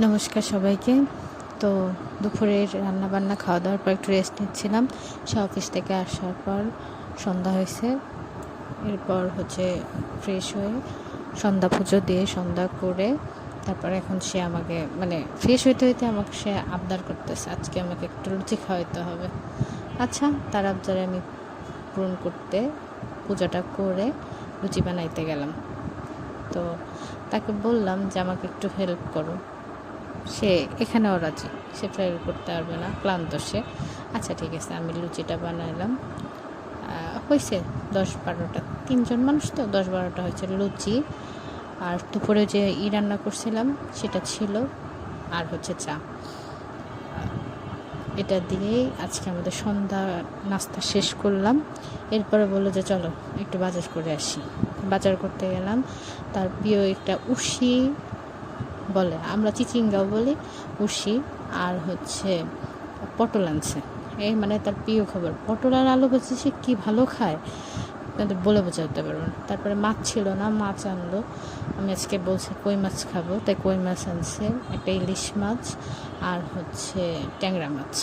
নমস্কার সবাইকে। তো দুপুরের রান্নাবান্না খাওয়া দাওয়ার পর একটু রেস্ট নিচ্ছিলাম। সে অফিস থেকে আসার পর সন্ধ্যা হয়েছে। এরপর ফ্রেশ হয়ে সন্ধ্যা পুজো দিয়ে সন্ধ্যা করে তারপর এখন সে আমাকে ফ্রেশ হইতে হইতে আমাকে সে আবদার করতেছে, আজকে আমাকে একটু লুচি খাওয়াইতে হবে। আচ্ছা, তার আবদারে আমি পূরণ করতে পূজাটা করে লুচি বানাইতে গেলাম। তো তাকে বললাম যে আমাকে একটু হেল্প করো। সে এখানেও রাজি, সে ট্রাই করতে পারবে না, ক্লান্ত সে। আচ্ছা ঠিক আছে, আমি লুচিটা বানাইলাম। হয়েছে 10-12টা, 3জন মানুষ তো 10-12টা হয়েছে লুচি। আর দুপুরে যে রান্না করছিলাম সেটা ছিল, আর চা। এটা দিয়েই আজকে আমাদের সন্ধ্যা নাস্তা শেষ করলাম। এরপরে বললো যে চলো একটু বাজার করে আসি। বাজার করতে গেলাম। তার প্রিয় একটা উশি বলে, আমরা চিচিঙ্গাও বলি, উশি আর পটল আনছে। এই তার প্রিয় খবর, পটল আর আলু ভাজি সে কী ভালো খায়, কিন্তু বলে বোঝাতে পারবো না। তারপরে মাছ ছিল না, মাছ আনলো। আমি আজকে বলছি কই মাছ খাবো, তাই কই মাছ আনছে, একটা ইলিশ মাছ আর ট্যাংরা মাছ।